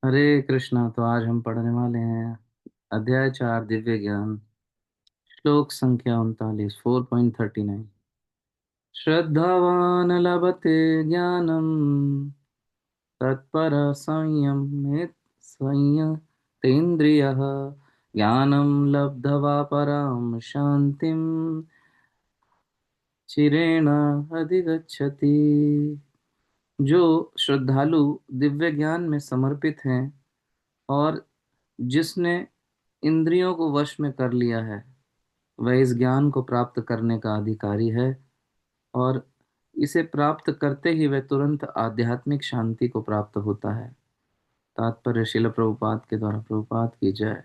हरे कृष्णा। तो आज हम पढ़ने वाले हैं अध्याय 4 दिव्य ज्ञान, श्लोक संख्या 39, 4.39। श्रद्धावान लभते ज्ञानम तत्पर संयतेन्द्रियः ज्ञानम लब्ध्वा पराम शांतिम चिरेण अधिगच्छति। जो श्रद्धालु दिव्य ज्ञान में समर्पित हैं और जिसने इंद्रियों को वश में कर लिया है, वह इस ज्ञान को प्राप्त करने का अधिकारी है और इसे प्राप्त करते ही वह तुरंत आध्यात्मिक शांति को प्राप्त होता है। तात्पर्य शिल प्रभुपाद के द्वारा। प्रभुपाद की जय।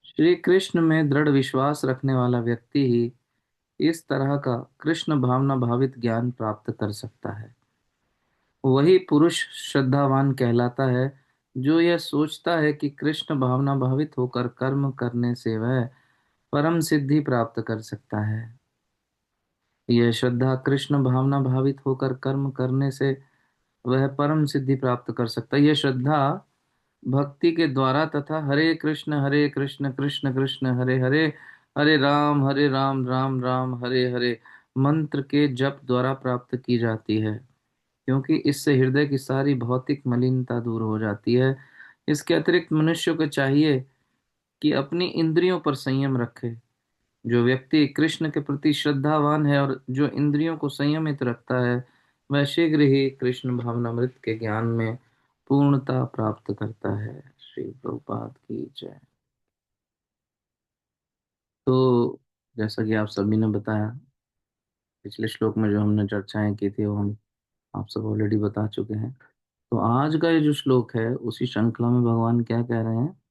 श्री कृष्ण में दृढ़ विश्वास रखने वाला व्यक्ति ही इस तरह का कृष्ण भावना भावित ज्ञान प्राप्त कर सकता है। वही पुरुष श्रद्धावान कहलाता है जो यह सोचता है कि कृष्ण भावना भावित होकर कर्म करने से वह परम सिद्धि प्राप्त कर सकता है। यह श्रद्धा कृष्ण भावना भावित होकर कर्म करने से वह परम सिद्धि प्राप्त कर सकता है। यह श्रद्धा भक्ति के द्वारा तथा हरे कृष्ण कृष्ण कृष्ण हरे हरे, हरे राम राम राम हरे हरे मंत्र के जप द्वारा प्राप्त की जाती है, क्योंकि इससे हृदय की सारी भौतिक मलिनता दूर हो जाती है। इसके अतिरिक्त मनुष्य को चाहिए कि अपनी इंद्रियों पर संयम रखे। जो व्यक्ति कृष्ण के प्रति श्रद्धावान है और जो इंद्रियों को संयमित रखता है, वह शीघ्र ही कृष्ण भावनामृत के ज्ञान में पूर्णता प्राप्त करता है। श्री प्रभुपाद की जय। तो जैसा कि आप सभी ने बताया, पिछले श्लोक में जो हमने चर्चाएं की थी वो हम आप सब ऑलरेडी बता चुके हैं। तो आज का ये जो श्लोक है उसी श्रृंखला में भगवान क्या कह रहे हैं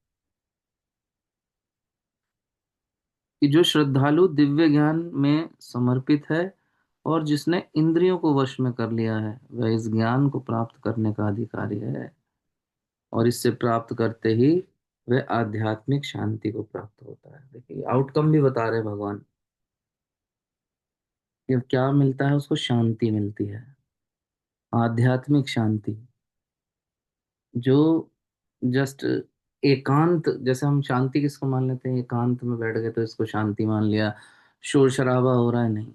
कि जो श्रद्धालु दिव्य ज्ञान में समर्पित है और जिसने इंद्रियों को वश में कर लिया है, वह इस ज्ञान को प्राप्त करने का अधिकारी है और इससे प्राप्त करते ही वह आध्यात्मिक शांति को प्राप्त होता है। देखिए आउटकम भी बता रहे हैं भगवान कि क्या मिलता है उसको। शांति मिलती है, आध्यात्मिक शांति। जो जस्ट एकांत, जैसे हम शांति किसको मान लेते हैं, एकांत में बैठ गए तो इसको शांति मान लिया, शोर शराबा हो रहा है, नहीं।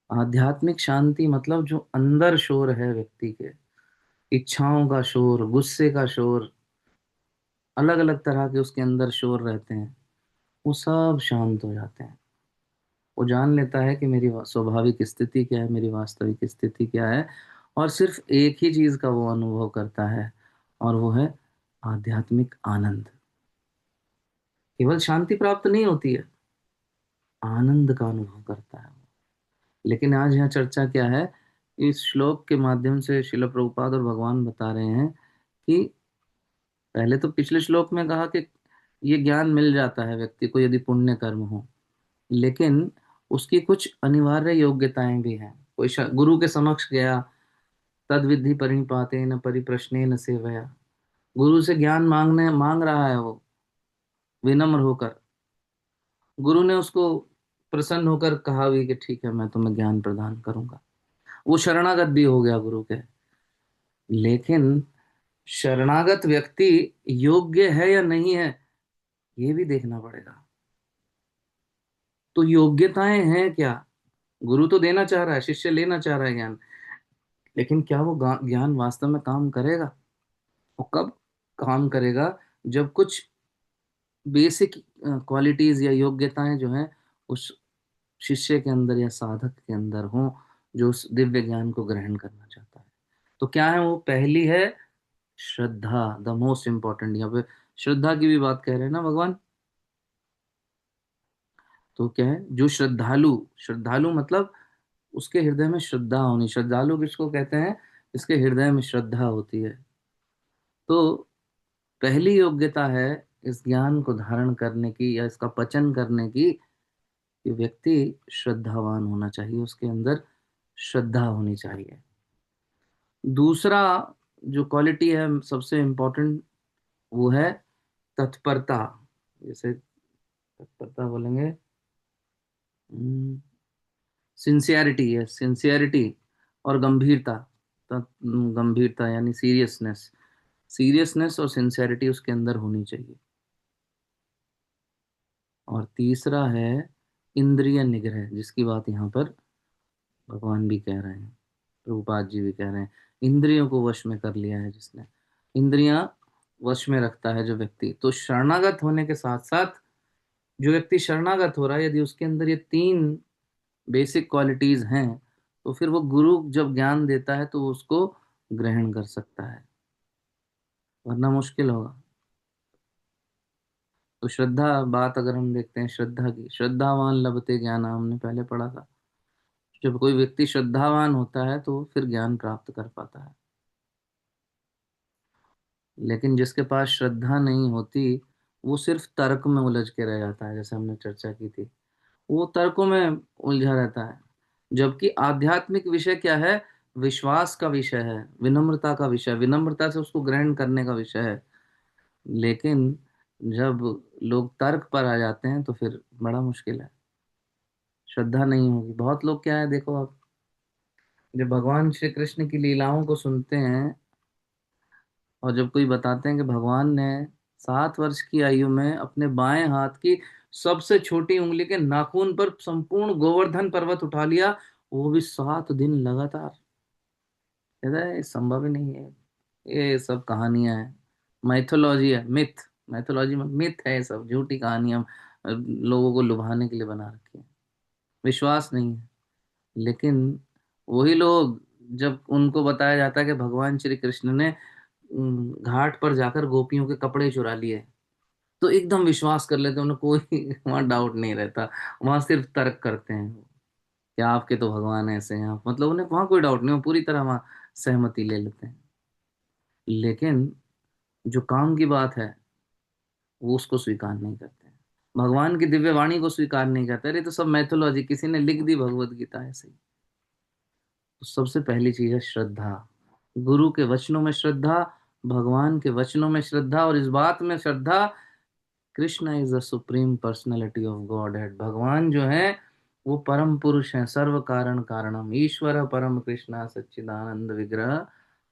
आध्यात्मिक शांति मतलब जो अंदर शोर है व्यक्ति के, इच्छाओं का शोर, गुस्से का शोर, अलग अलग तरह के उसके अंदर शोर रहते हैं, वो सब शांत हो जाते हैं। वो जान लेता है कि मेरी स्वाभाविक स्थिति क्या है, मेरी वास्तविक स्थिति क्या है, और सिर्फ एक ही चीज का वो अनुभव करता है, और वो है आध्यात्मिक आनंद। केवल शांति प्राप्त नहीं होती है, आनंद का अनुभव करता है। लेकिन आज यहाँ चर्चा क्या है, इस श्लोक के माध्यम से शिल प्रभुपाद और भगवान बता रहे हैं कि पहले तो पिछले श्लोक में कहा कि ये ज्ञान मिल जाता है व्यक्ति को यदि पुण्य कर्म हो, लेकिन उसकी कुछ अनिवार्य योग्यताएं भी हैं। कोई गुरु के समक्ष गया, तद विधि परिपातेन परिप्रश्नेन सेवया। गुरु से ज्ञान मांग रहा है वो, विनम्र होकर। गुरु ने उसको प्रसन्न होकर कहा भी कि ठीक है, मैं तुम्हें ज्ञान प्रदान करूंगा। वो शरणागत भी हो गया गुरु के। लेकिन शरणागत व्यक्ति योग्य है या नहीं है, ये भी देखना पड़ेगा। तो योग्यताएं हैं क्या? गुरु तो देना चाह रहा है, शिष्य लेना चाह रहा है ज्ञान, लेकिन क्या वो ज्ञान वास्तव में काम करेगा? वो कब काम करेगा? जब कुछ बेसिक क्वालिटीज या योग्यताएं जो हैं उस शिष्य के अंदर या साधक के अंदर हो, जो उस दिव्य ज्ञान को ग्रहण करना चाहता है। तो क्या है वो? पहली है श्रद्धा, द मोस्ट इंपॉर्टेंट। यहाँ पे श्रद्धा की भी बात कह रहे हैं ना भगवान। तो क्या है? जो श्रद्धालु, श्रद्धालु मतलब उसके हृदय में श्रद्धा होनी। श्रद्धालु किसको कहते हैं? इसके हृदय में श्रद्धा होती है। तो पहली योग्यता है इस ज्ञान को धारण करने की या इसका पचन करने की, कि व्यक्ति श्रद्धावान होना चाहिए, उसके अंदर श्रद्धा होनी चाहिए। दूसरा जो क्वालिटी है सबसे इम्पोर्टेंट, वो है तत्परता। जैसे तत्परता बोलेंगे, सिंसियरिटी है, सिंसियरिटी और गंभीरता। गंभीरता यानी सीरियसनेस। सीरियसनेस और सिंसेरिटी उसके अंदर होनी चाहिए। और तीसरा है इंद्रिय निग्रह, जिसकी बात यहाँ पर भगवान भी कह रहे हैं, प्रभुपाद जी भी कह रहे हैं। इंद्रियों को वश में कर लिया है जिसने, इंद्रियां वश में रखता है जो व्यक्ति, तो शरणागत होने के साथ साथ जो व्यक्ति शरणागत हो रहा है, यदि उसके अंदर ये तीन बेसिक क्वालिटीज हैं, तो फिर वो गुरु जब ज्ञान देता है तो वो उसको ग्रहण कर सकता है, वरना मुश्किल होगा। तो श्रद्धा, बात अगर हम देखते हैं श्रद्धा की, श्रद्धावान लभते ज्ञान, हमने पहले पढ़ा था। जब कोई व्यक्ति श्रद्धावान होता है तो वो फिर ज्ञान प्राप्त कर पाता है। लेकिन जिसके पास श्रद्धा नहीं होती, वो सिर्फ तर्क में उलझ के रह जाता है, जैसे हमने चर्चा की थी, वो तर्कों में उलझा रहता है। जबकि आध्यात्मिक विषय क्या है? विश्वास का विषय है, विनम्रता का विषय, विनम्रता से उसको ग्रहण करने का विषय है। लेकिन जब लोग तर्क पर आ जाते हैं तो फिर बड़ा मुश्किल है, श्रद्धा नहीं होगी। बहुत लोग क्या है, देखो आप, जब भगवान श्री कृष्ण की लीलाओं को सुनते हैं और जब कोई बताते हैं कि भगवान ने 7 वर्ष की आयु में अपने बाएं हाथ की सबसे छोटी उंगली के नाखून पर संपूर्ण गोवर्धन पर्वत उठा लिया, वो भी 7 दिन लगातार, कहता है ये संभव ही नहीं है, ये सब कहानियां हैं, माइथोलॉजी है, मिथ, माइथोलॉजी में मिथ है, ये सब झूठी कहानियां लोगों को लुभाने के लिए बना रखी है, विश्वास नहीं है। लेकिन वही लोग, जब उनको बताया जाता है कि भगवान श्री कृष्ण ने घाट पर जाकर गोपियों के कपड़े चुरा लिए, तो एकदम विश्वास कर लेते हैं, उन्हें कोई वहां डाउट नहीं रहता, वहां सिर्फ तर्क करते हैं कि आपके तो भगवान ऐसे हैं, आप मतलब उन्हें वहां कोई डाउट नहीं, वो पूरी तरह वहां सहमति ले लेते हैं। लेकिन जो काम की बात है वो उसको स्वीकार नहीं करते हैं, भगवान की दिव्य वाणी को स्वीकार नहीं करते, अरे ये तो सब मैथोलॉजी, किसी ने लिख दी भगवत गीता ऐसे ही। तो सबसे पहली चीज है श्रद्धा, गुरु के वचनों में श्रद्धा, भगवान के वचनों में श्रद्धा, और इस बात में श्रद्धा, Krishna is the supreme personality of godhead, भगवान जो है वो परम पुरुष है, सर्व कारण कारणम, ईश्वर परम कृष्ण सच्चिदानंद विग्रह,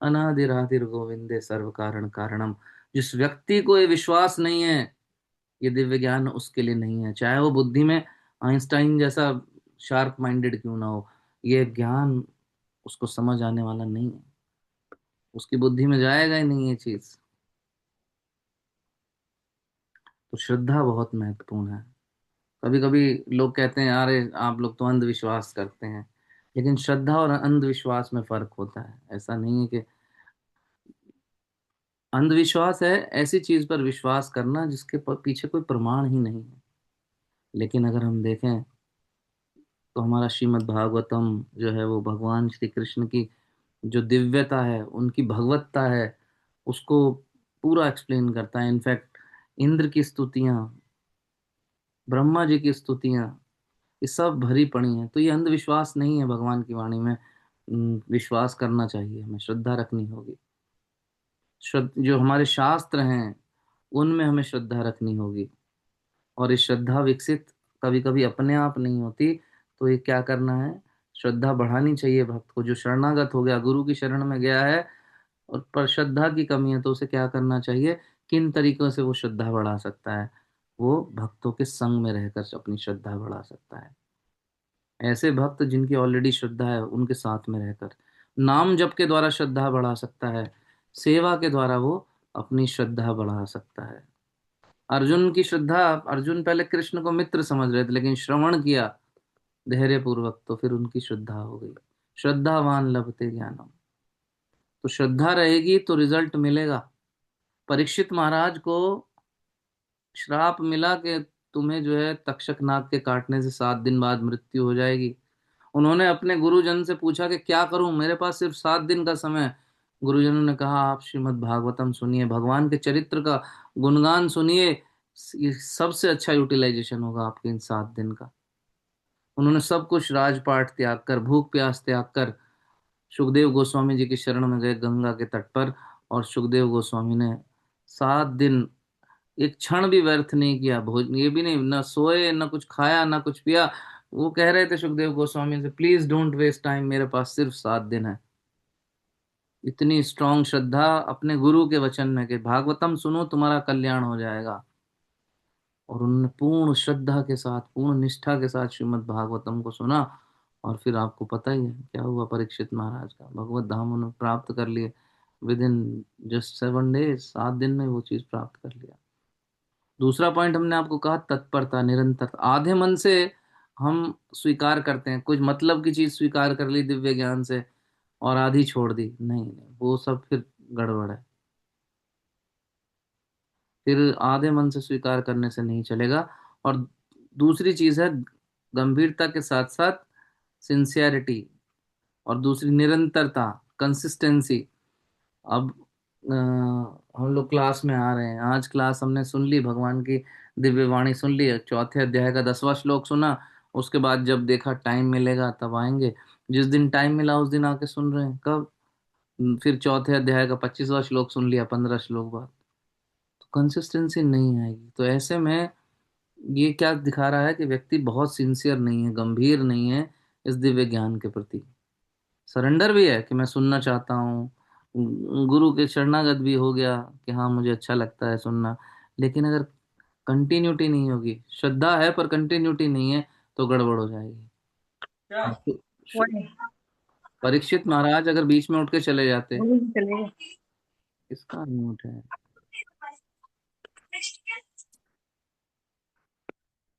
अनादिरादिर गोविंदे सर्व कारण कारणम। जिस व्यक्ति को ये विश्वास नहीं है, ये दिव्य ज्ञान उसके लिए नहीं है, चाहे वो बुद्धि में आइंस्टाइन जैसा शार्प माइंडेड क्यों ना हो, ये ज्ञान उसको समझ आने वाला नहीं है, उसकी बुद्धि में जाएगा ही नहीं ये चीज। तो श्रद्धा बहुत महत्वपूर्ण है। कभी कभी लोग कहते हैं अरे आप लोग तो अंधविश्वास करते हैं, लेकिन श्रद्धा और अंधविश्वास में फर्क होता है। ऐसा नहीं है कि अंधविश्वास है ऐसी चीज पर विश्वास करना जिसके पीछे कोई प्रमाण ही नहीं है। लेकिन अगर हम देखें तो हमारा श्रीमद् भागवतम जो है वो भगवान श्री कृष्ण की जो दिव्यता है, उनकी भगवत्ता है, उसको पूरा एक्सप्लेन करता है। इनफैक्ट इंद्र की स्तुतियां, ब्रह्मा जी की स्तुतियां, ये सब भरी पड़ी हैं। तो ये अंधविश्वास नहीं है, भगवान की वाणी में विश्वास करना चाहिए, हमें श्रद्धा रखनी होगी। जो हमारे शास्त्र हैं उनमें हमें श्रद्धा रखनी होगी। और ये श्रद्धा विकसित कभी कभी अपने आप नहीं होती, तो ये क्या करना है, श्रद्धा बढ़ानी चाहिए भक्त को। जो शरणागत हो गया, गुरु की शरण में गया है और पर श्रद्धा की कमी है, तो उसे क्या करना चाहिए, किन तरीकों से वो श्रद्धा बढ़ा सकता है? वो भक्तों के संग में रहकर अपनी श्रद्धा बढ़ा सकता है। ऐसे भक्त जिनकी ऑलरेडी श्रद्धा है उनके साथ में रहकर नाम जप के द्वारा श्रद्धा बढ़ा सकता है, सेवा के द्वारा वो अपनी श्रद्धा बढ़ा सकता है। अर्जुन की श्रद्धा, अर्जुन पहले कृष्ण को मित्र समझ रहे थे, लेकिन श्रवण किया धैर्य पूर्वक तो फिर उनकी श्रद्धा हो गई। श्रद्धावान लभते ज्ञानम। तो श्रद्धा रहेगी तो रिजल्ट मिलेगा। परीक्षित महाराज को श्राप मिला कि तुम्हें जो है तक्षक नाग के काटने से 7 दिन बाद मृत्यु हो जाएगी। उन्होंने अपने गुरुजन से पूछा कि क्या करूं, मेरे पास सिर्फ 7 दिन का समय है। गुरुजनों ने कहा आप श्रीमद् भागवतम सुनिए, भगवान के चरित्र का गुणगान सुनिए, ये सबसे अच्छा यूटिलाइजेशन होगा आपके इन 7 दिन का। उन्होंने सब कुछ राजपाट त्याग कर, भूख प्यास त्याग कर सुखदेव गोस्वामी जी की शरण में गए गंगा के तट पर। और सुखदेव गोस्वामी ने 7 दिन एक क्षण भी व्यर्थ नहीं किया, भोजन ये भी नहीं, ना सोए, ना कुछ खाया, ना कुछ पिया। वो कह रहे थे सुखदेव गोस्वामी से, प्लीज डोंट वेस्ट टाइम, मेरे पास सिर्फ 7 दिन है। इतनी स्ट्रांग श्रद्धा अपने गुरु के वचन में कि भागवतम सुनो तुम्हारा कल्याण हो जाएगा। और उन्होंने पूर्ण श्रद्धा के साथ, पूर्ण निष्ठा के साथ श्रीमद् भागवतम को सुना। और फिर आपको पता ही है क्या हुआ परीक्षित महाराज का, भगवत धाम उन्होंने प्राप्त कर लिए। विद इन जस्ट 7 डेज, 7 दिन में वो चीज प्राप्त कर लिया। दूसरा पॉइंट हमने आपको कहा तत्परता, निरंतर। आधे मन से हम स्वीकार करते हैं, कुछ मतलब की चीज स्वीकार कर ली दिव्य ज्ञान से, और आधी छोड़ दी। नहीं नहीं, वो सब फिर गड़बड़ है। फिर आधे मन से स्वीकार करने से नहीं चलेगा। और दूसरी चीज है गंभीरता के साथ साथ सिंसियरिटी, और दूसरी निरंतरता, कंसिस्टेंसी। अब हम लोग क्लास में आ रहे हैं, आज क्लास हमने सुन ली, भगवान की दिव्य वाणी सुन ली, चौथे अध्याय का 10वां श्लोक सुना। उसके बाद जब देखा टाइम मिलेगा तब आएंगे, जिस दिन टाइम मिला उस दिन आके सुन रहे हैं। कब? फिर चौथे अध्याय का 25वां श्लोक सुन लिया 15 श्लोक बाद। तो कंसिस्टेंसी नहीं आएगी। तो ऐसे में ये क्या दिखा रहा है कि व्यक्ति बहुत सिंसियर नहीं है, गंभीर नहीं है इस दिव्य ज्ञान के प्रति। सरेंडर भी है कि मैं सुनना चाहता हूँ, गुरु के शरणागत भी हो गया कि हाँ मुझे अच्छा लगता है सुनना। लेकिन अगर कंटिन्यूटी नहीं होगी, श्रद्धा है पर कंटिन्यूटी नहीं है, तो गड़बड़ हो जाएगी। अब वही परीक्षित महाराज अगर बीच में उठ के चले जाते, वही चलेगा। इसका नोट है,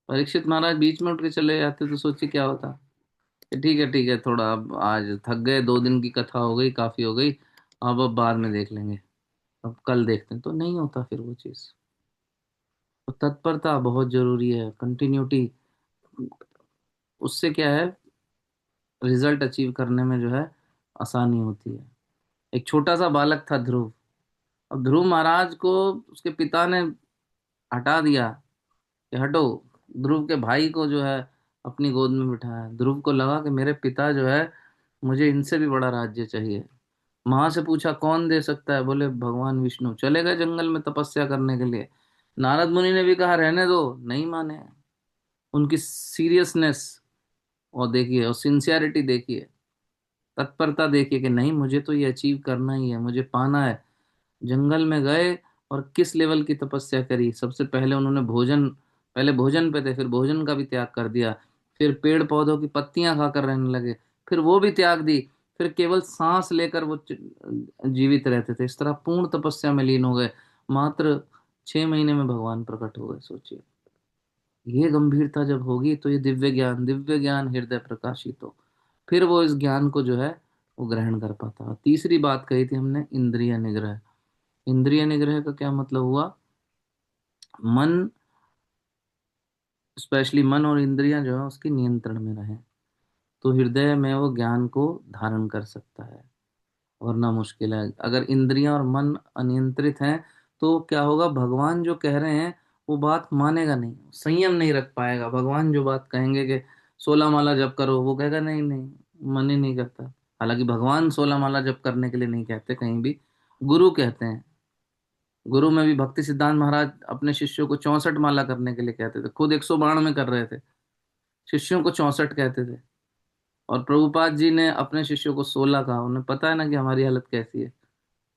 परीक्षित महाराज बीच में उठ के चले जाते तो सोचिए क्या होता। कि ठीक है, थोड़ा अब आज थक गए, 2 दिन की कथा हो गई, काफी हो गई, अब बाद में देख लेंगे, अब कल देखते हैं। तो नहीं होता फिर वो चीज। तो तत्परता बहुत जरूरी है, कंटिन्यूटी। उससे क्या है, रिजल्ट अचीव करने में जो है आसानी होती है। एक छोटा सा बालक था ध्रुव। अब ध्रुव महाराज को उसके पिता ने हटा दिया कि हटो, ध्रुव के भाई को जो है अपनी गोद में बिठाया। ध्रुव को लगा कि मेरे पिता जो है, मुझे इनसे भी बड़ा राज्य चाहिए। माँ से पूछा कौन दे सकता है, बोले भगवान विष्णु। चले गए जंगल में तपस्या करने के लिए। नारद मुनि ने भी कहा रहने दो, नहीं माने। उनकी सीरियसनेस और देखिए, और सिंसियरिटी देखिए, तत्परता देखिए कि नहीं मुझे तो ये अचीव करना ही है, मुझे पाना है। जंगल में गए और किस लेवल की तपस्या करी। सबसे पहले उन्होंने भोजन, पहले भोजन पे थे, फिर भोजन का भी त्याग कर दिया। फिर पेड़ पौधों की पत्तियां खाकर रहने लगे, फिर वो भी त्याग दी। फिर केवल सांस लेकर वो जीवित रहते थे। इस तरह पूर्ण तपस्या में लीन हो गए। मात्र 6 महीने में भगवान प्रकट हो गए, सोचिए। ये गंभीरता जब होगी तो ये दिव्य ज्ञान हृदय प्रकाशित हो, फिर वो इस ज्ञान को जो है वो ग्रहण कर पाता है। तीसरी बात कही थी हमने, इंद्रिय निग्रह। इंद्रिय निग्रह का क्या मतलब हुआ? मन, स्पेशली मन और इंद्रियां जो है उसके नियंत्रण में रहे, तो हृदय में वो ज्ञान को धारण कर सकता है। वरना मुश्किल है। अगर इंद्रियां और मन अनियंत्रित हैं तो क्या होगा, भगवान जो कह रहे हैं वो बात मानेगा नहीं, संयम नहीं रख पाएगा। भगवान जो बात कहेंगे कि 16 माला जप करो, वो कहेगा नहीं नहीं, मन ही नहीं करता। हालांकि भगवान 16 माला जप करने के लिए नहीं कहते कहीं भी, गुरु कहते हैं। गुरु में भी भक्ति सिद्धांत महाराज अपने शिष्यों को 64 माला करने के लिए कहते थे, खुद 192 में कर रहे थे, शिष्यों को 64 कहते थे। और प्रभुपाद जी ने अपने शिष्यों को 16 कहा। उन्हें पता है ना कि हमारी हालत कैसी है।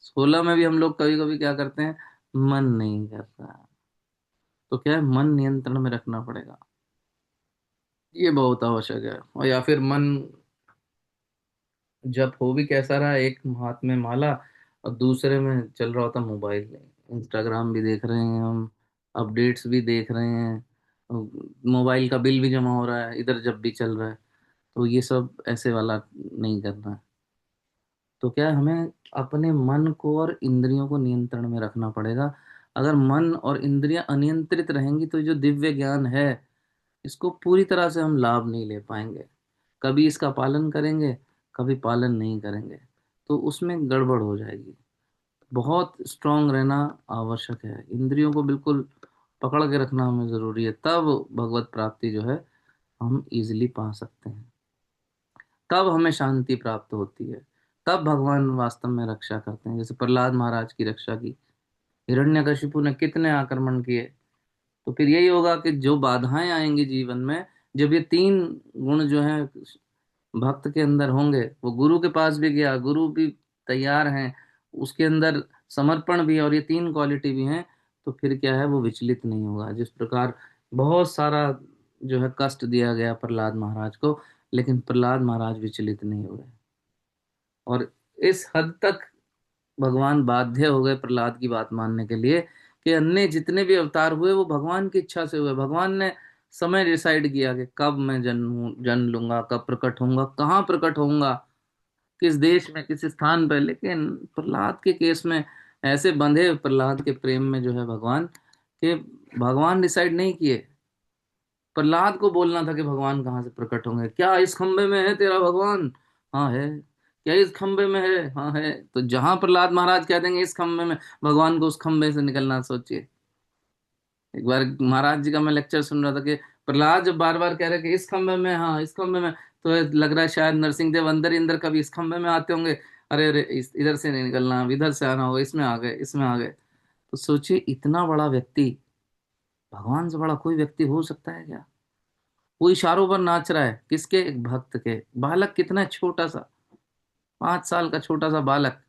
16 में भी हम लोग कभी कभी क्या करते हैं, मन नहीं करता। तो क्या है, मन नियंत्रण में रखना पड़ेगा, ये बहुत आवश्यक है। और या फिर मन जब हो भी कैसा रहा, एक हाथ में माला और दूसरे में चल रहा होता मोबाइल, इंस्टाग्राम भी देख रहे हैं हम, अपडेट्स भी देख रहे हैं, मोबाइल का बिल भी जमा हो रहा है इधर जब भी चल रहा है। तो ये सब ऐसे वाला नहीं करना है। तो क्या है, हमें अपने मन को और इंद्रियों को नियंत्रण में रखना पड़ेगा। अगर मन और इंद्रियां अनियंत्रित रहेंगी तो जो दिव्य ज्ञान है, इसको पूरी तरह से हम लाभ नहीं ले पाएंगे। कभी इसका पालन करेंगे, कभी पालन नहीं करेंगे, तो उसमें गड़बड़ हो जाएगी। बहुत स्ट्रांग रहना आवश्यक है, इंद्रियों को बिल्कुल पकड़ के रखना हमें जरूरी है। तब भगवत प्राप्ति जो है हम इजीली पा सकते हैं, तब हमें शांति प्राप्त होती है, तब भगवान वास्तव में रक्षा करते हैं। जैसे प्रहलाद महाराज की रक्षा की, हिरण्यकशिपु ने कितने आक्रमण किए। तो फिर यही होगा कि जो बाधाएं आएंगी जीवन में, जब ये 3 गुण जो हैं भक्त के अंदर होंगे, वो गुरु के पास भी गया, गुरु भी तैयार हैं, उसके अंदर समर्पण भी है और ये तीन क्वालिटी भी हैं, तो फिर क्या है, वो विचलित नहीं होगा। जिस प्रकार बहुत सारा जो है कष्ट दिया गया प्रहलाद महाराज को, लेकिन प्रहलाद महाराज विचलित नहीं हुए। और इस हद तक भगवान बाध्य हो गए प्रहलाद की बात मानने के लिए कि अन्य जितने भी अवतार हुए वो भगवान की इच्छा से हुए। भगवान ने समय डिसाइड किया कि कब मैं जन्म लूंगा, कब प्रकट होऊंगा, कहाँ प्रकट होऊंगा, किस देश में, किस स्थान पर। लेकिन प्रहलाद के केस में ऐसे बंधे प्रहलाद के प्रेम में जो है भगवान, कि भगवान डिसाइड नहीं किए। प्रहलाद को बोलना था कि भगवान कहाँ से प्रकट होंगे। क्या इस खंबे में है तेरा भगवान? हाँ है। क्या इस खंबे में है? हाँ है। तो जहां प्रहलाद महाराज कह देंगे इस खंबे में, भगवान को उस खंबे से निकलना। सोचिए, एक बार महाराज जी का मैं लेक्चर सुन रहा था कि प्रहलाद जब बार बार कह रहे कि इस खंबे में, हाँ इस खंबे में, तो लग रहा है शायद नरसिंह देव अंदर ही अंदर कभी इस खंबे में आते होंगे। अरे अरे, इधर से नहीं निकलना, अब इधर से आना होगा, इसमें आ गए, इसमें आ गए। तो सोचिए, इतना बड़ा व्यक्ति, भगवान से बड़ा कोई व्यक्ति हो सकता है क्या? वो इशारों पर नाच रहा है, किसके? एक भक्त के। बालक कितना छोटा सा, 5 साल का छोटा सा बालक,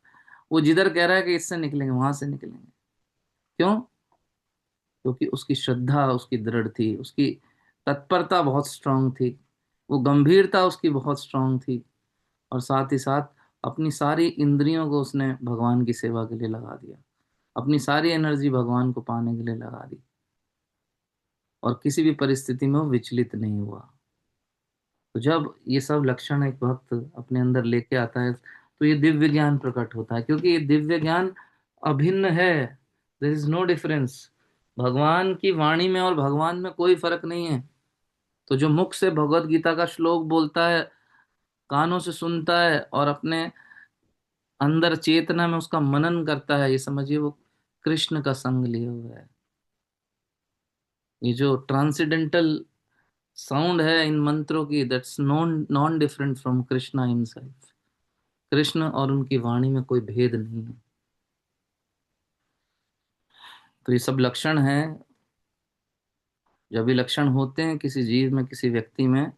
वो जिधर कह रहा है कि इससे निकलेंगे वहां से निकलेंगे। क्यों? क्योंकि उसकी श्रद्धा, उसकी दृढ़ थी, उसकी तत्परता बहुत स्ट्रांग थी, वो गंभीरता उसकी बहुत स्ट्रांग थी। और साथ ही साथ अपनी सारी इंद्रियों को उसने भगवान की सेवा के लिए लगा दिया, अपनी सारी एनर्जी भगवान को पाने के लिए लगा दी, और किसी भी परिस्थिति में वो विचलित नहीं हुआ। तो जब ये सब लक्षण एक भक्त अपने अंदर लेके आता है, तो ये दिव्य ज्ञान प्रकट होता है, क्योंकि ये दिव्य ज्ञान अभिन्न है। There is no difference. भगवान की वाणी में और भगवान में कोई फर्क नहीं है। तो जो मुख से भगवत गीता का श्लोक बोलता है, कानों से सुनता है और अपने अंदर चेतना में उसका मनन करता है, ये समझिए वो कृष्ण का संग लिए हुआ है। ये जो ट्रांसेंडेंटल साउंड है इन मंत्रों की, that's non non different from Krishna himself. Krishna और उनकी वाणी में कोई भेद नहीं है। तो ये सब लक्षण हैं। जब ये लक्षण होते हैं किसी जीव में, किसी व्यक्ति में,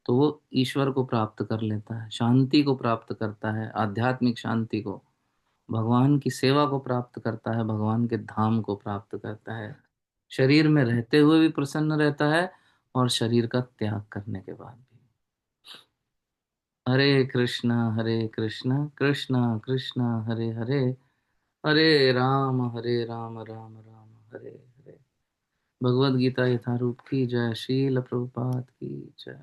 तो वो ईश्वर को प्राप्त कर लेता है, शांति को प्राप्त करता है, आध्यात्मिक शांति को, भगवान की सेवा को प्राप्त करता है, भगवान के धाम को प्राप्त करता है, शरीर में रहते हुए भी प्रसन्न रहता है और शरीर का त्याग करने के बाद भी। हरे कृष्णा कृष्णा कृष्णा हरे हरे, हरे राम राम राम हरे हरे। भगवद गीता यथारूप की जय। शील प्रभुपाद की जय।